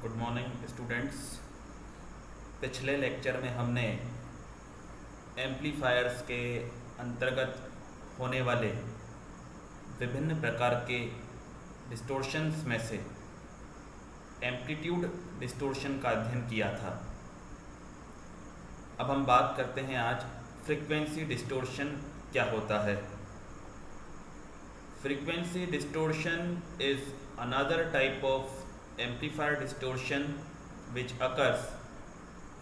Good morning students. पिछले lecture में हमने एम्पलीफायर्स के अंतर्गत होने वाले विभिन्न प्रकार के डिस्टोर्शंस में से एम्पलीट्यूड डिस्टोर्शन का अध्ययन किया था। अब हम बात करते हैं आज फ्रीक्वेंसी डिस्टोर्शन क्या होता है। Frequency distortion is another type of amplifier distortion which occurs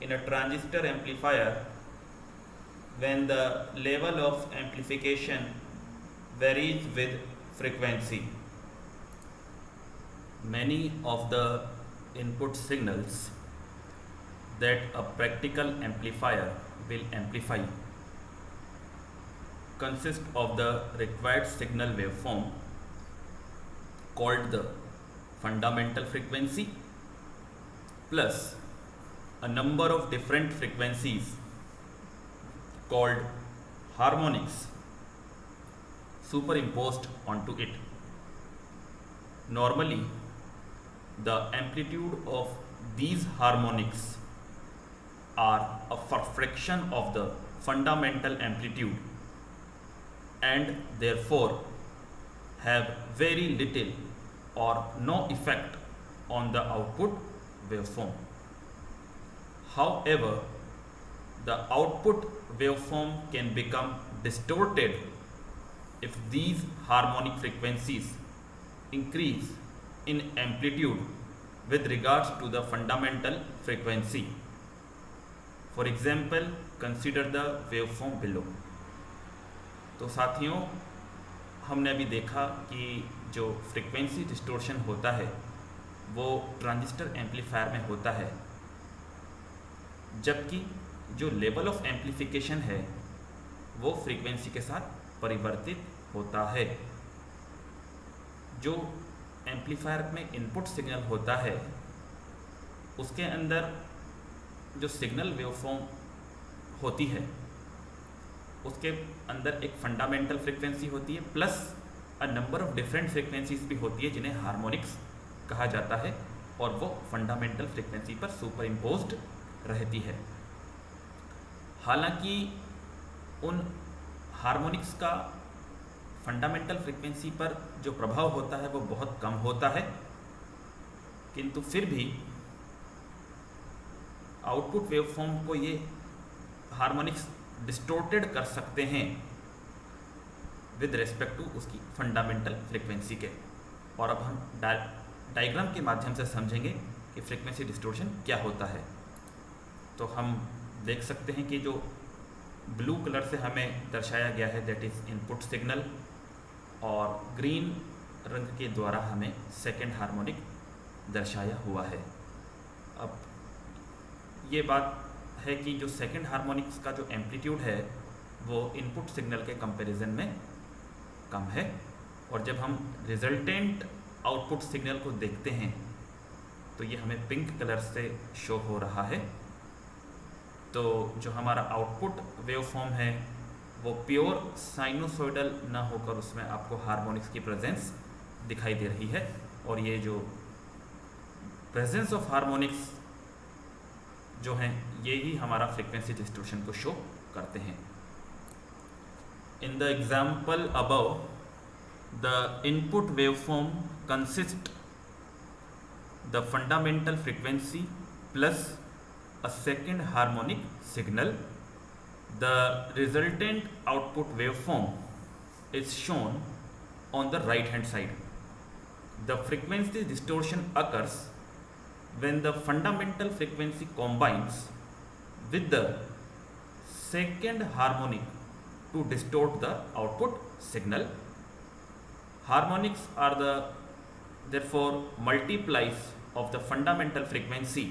in a transistor amplifier when the level of amplification varies with frequency. Many of the input signals that a practical amplifier will amplify consist of the required signal waveform called the fundamental frequency plus a number of different frequencies called harmonics superimposed onto it. Normally, the amplitude of these harmonics are a fraction of the fundamental amplitude and therefore have very little or no effect on the output waveform. However, the output waveform can become distorted if these harmonic frequencies increase in amplitude with regards to the fundamental frequency. For example, consider the waveform below. तो साथियों, हमने अभी देखा कि जो frequency distortion होता है वो ट्रांजिस्टर एम्पलीफायर में होता है, जबकि जो लेवल ऑफ एम्पलीफिकेशन है वो फ्रीक्वेंसी के साथ परिवर्तित होता है। जो एम्पलीफायर में इनपुट सिग्नल होता है उसके अंदर जो सिग्नल वेवफॉर्म होती है उसके अंदर एक फंडामेंटल फ्रीक्वेंसी होती है plus a number of different frequencies भी होती है जिन्हें हार्मोनिक्स कहा जाता है और वो फंडामेंटल फ्रीक्वेंसी पर सुपर इम्पोज्ड रहती है। हालांकि उन हार्मोनिक्स का फंडामेंटल फ्रीक्वेंसी पर जो प्रभाव होता है वो बहुत कम होता है, किंतु फिर भी आउटपुट वेवफॉर्म को ये हार्मोनिक्स डिस्टोर्टेड कर सकते हैं विद रेस्पेक्ट टू उसकी फंडामेंटल फ्रीक्वेंसी के। और अब हम डायग्राम के माध्यम से समझेंगे कि फ्रीक्वेंसी डिस्टोर्शन क्या होता है। तो हम देख सकते हैं कि जो ब्लू कलर से हमें दर्शाया गया है दैट इज़ इनपुट सिग्नल, और ग्रीन रंग के द्वारा हमें सेकेंड हार्मोनिक दर्शाया हुआ है। अब ये बात है कि जो सेकेंड हार्मोनिक्स का जो एम्पलीट्यूड है वो इनपुट सिग्नल के कंपैरिजन में कम है, और जब हम रिजल्टेंट आउटपुट सिग्नल को देखते हैं तो ये हमें पिंक कलर से शो हो रहा है। तो जो हमारा आउटपुट वेवफॉर्म है वो प्योर साइनोसॉइडल ना होकर उसमें आपको हार्मोनिक्स की प्रेजेंस दिखाई दे रही है, और ये जो प्रेजेंस ऑफ हार्मोनिक्स जो हैं ये ही हमारा फ्रीक्वेंसी डिस्टोर्शन को शो करते हैं। In the example above the input waveform consist the fundamental frequency plus a second harmonic signal. The resultant output waveform is shown on the right hand side. The frequency distortion occurs when the fundamental frequency combines with the second harmonic to distort the output signal. Harmonics are the therefore multiplies of the fundamental frequency,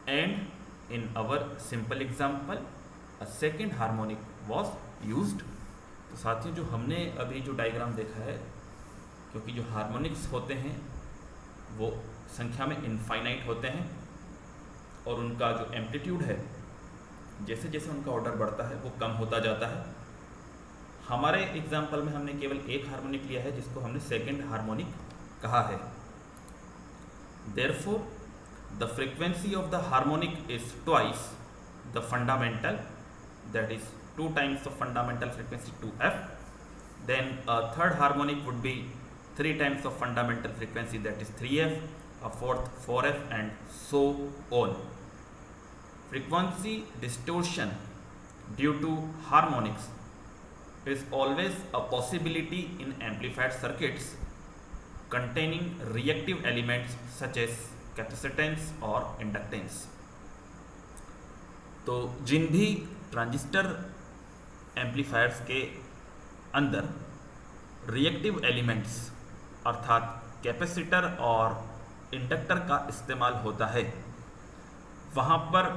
and in our simple example a second harmonic was used. तो साथियों, जो हमने अभी जो diagram देखा है, क्योंकि जो हार्मोनिक्स होते हैं वो संख्या में इनफाइनाइट होते हैं और उनका जो एम्पलीट्यूड है जैसे जैसे उनका ऑर्डर बढ़ता है वो कम होता जाता है। हमारे एग्जाम्पल में हमने केवल एक हार्मोनिक लिया है जिसको हमने सेकेंड हार्मोनिक कहा है। Therefore the frequency of the harmonic is twice the fundamental, that is 2 times the fundamental frequency 2f, then a third harmonic would be 3 times of fundamental frequency, that is 3f, a fourth 4f, and so on. Frequency distortion due to harmonics is always a possibility in amplified circuits containing reactive elements such as capacitance और inductance. तो जिन भी transistor amplifiers के अंदर reactive elements अर्थात capacitor और inductor का इस्तेमाल होता है, वहाँ पर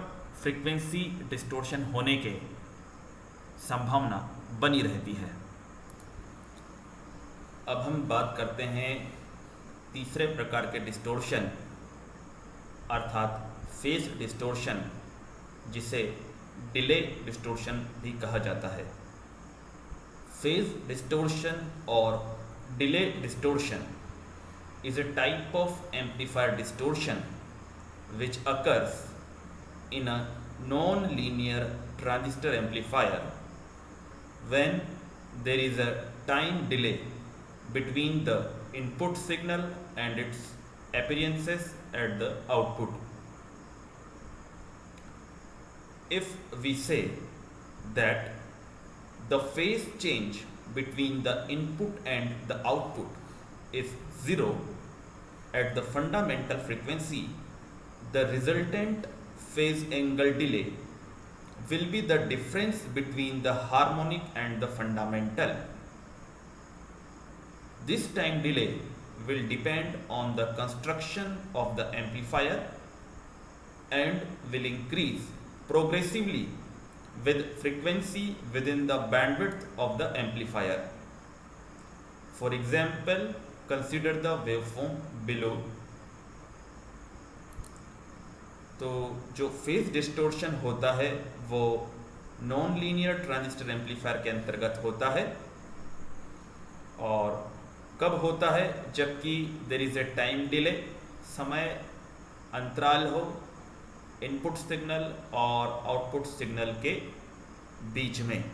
फ्रीक्वेंसी डिस्टोर्शन होने के संभावना बनी रहती है। अब हम बात करते हैं तीसरे प्रकार के डिस्टोर्शन अर्थात फेज डिस्टोर्शन, जिसे डिले डिस्टोर्शन भी कहा जाता है। फेज डिस्टोर्शन और delay distortion is a type of amplifier distortion which occurs in a non-linear transistor amplifier when there is a time delay between the input signal and its appearances at the output. If we say that the phase change between the input and the output is 0 at the fundamental frequency, the resultant phase angle delay will be the difference between the harmonic and the fundamental. This time delay will depend on the construction of the amplifier and will increase progressively with frequency within the bandwidth of the amplifier. For example, consider the waveform below. तो जो phase distortion होता है वो non linear transistor amplifier के अंतर्गत होता है, और कब होता है, जबकि there is a time delay, समय अंतराल हो इनपुट सिग्नल और आउटपुट सिग्नल के बीच में।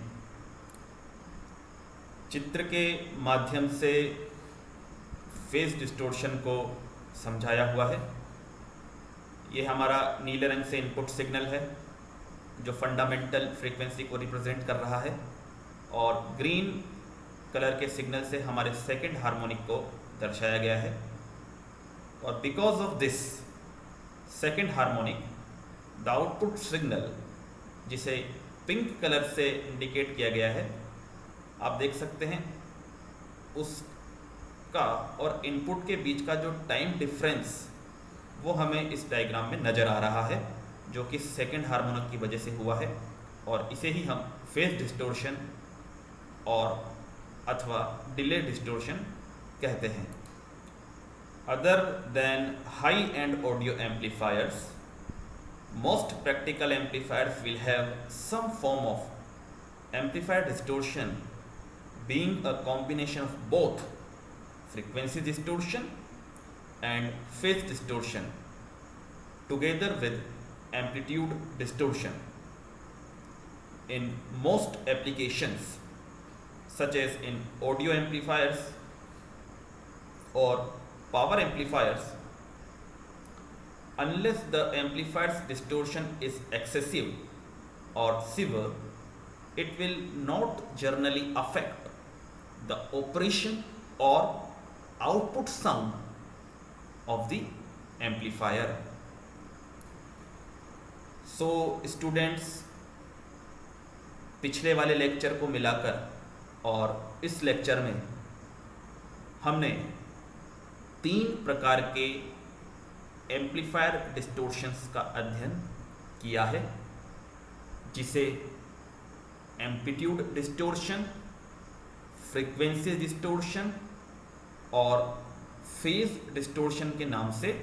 चित्र के माध्यम से फेज डिस्टोर्शन को समझाया हुआ है। ये हमारा नीले रंग से इनपुट सिग्नल है जो फंडामेंटल फ्रीक्वेंसी को रिप्रेजेंट कर रहा है, और ग्रीन कलर के सिग्नल से हमारे सेकंड हार्मोनिक को दर्शाया गया है। और because of this second harmonic the output signal, जिसे पिंक कलर से इंडिकेट किया गया है, आप देख सकते हैं उसका और इनपुट के बीच का जो टाइम डिफरेंस वो हमें इस डायग्राम में नज़र आ रहा है, जो कि सेकंड हार्मोनिक की वजह से हुआ है, और इसे ही हम फेज डिस्टोर्शन और अथवा डिले डिस्टोर्शन कहते हैं। Other than high and audio amplifiers, most practical amplifiers will have some form of amplifier distortion, being a combination of both frequency distortion and phase distortion together with amplitude distortion. In most applications such as in audio amplifiers or power amplifiers, unless the amplifier's distortion is excessive or severe, it will not generally affect the operation or output sound of the amplifier. So students, पिछले वाले lecture को मिलाकर और इस lecture में हमने 3 प्रकार के एम्पलीफायर डिस्टोर्शंस का अध्ययन किया है, जिसे एम्पलीट्यूड डिस्टोर्शन, फ्रीक्वेंसी डिस्टोर्शन और फेज डिस्टोर्शन के नाम से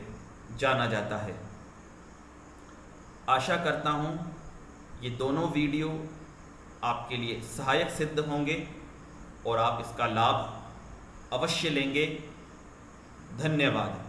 जाना जाता है। आशा करता हूँ ये दोनों वीडियो आपके लिए सहायक सिद्ध होंगे और आप इसका लाभ अवश्य लेंगे। धन्यवाद।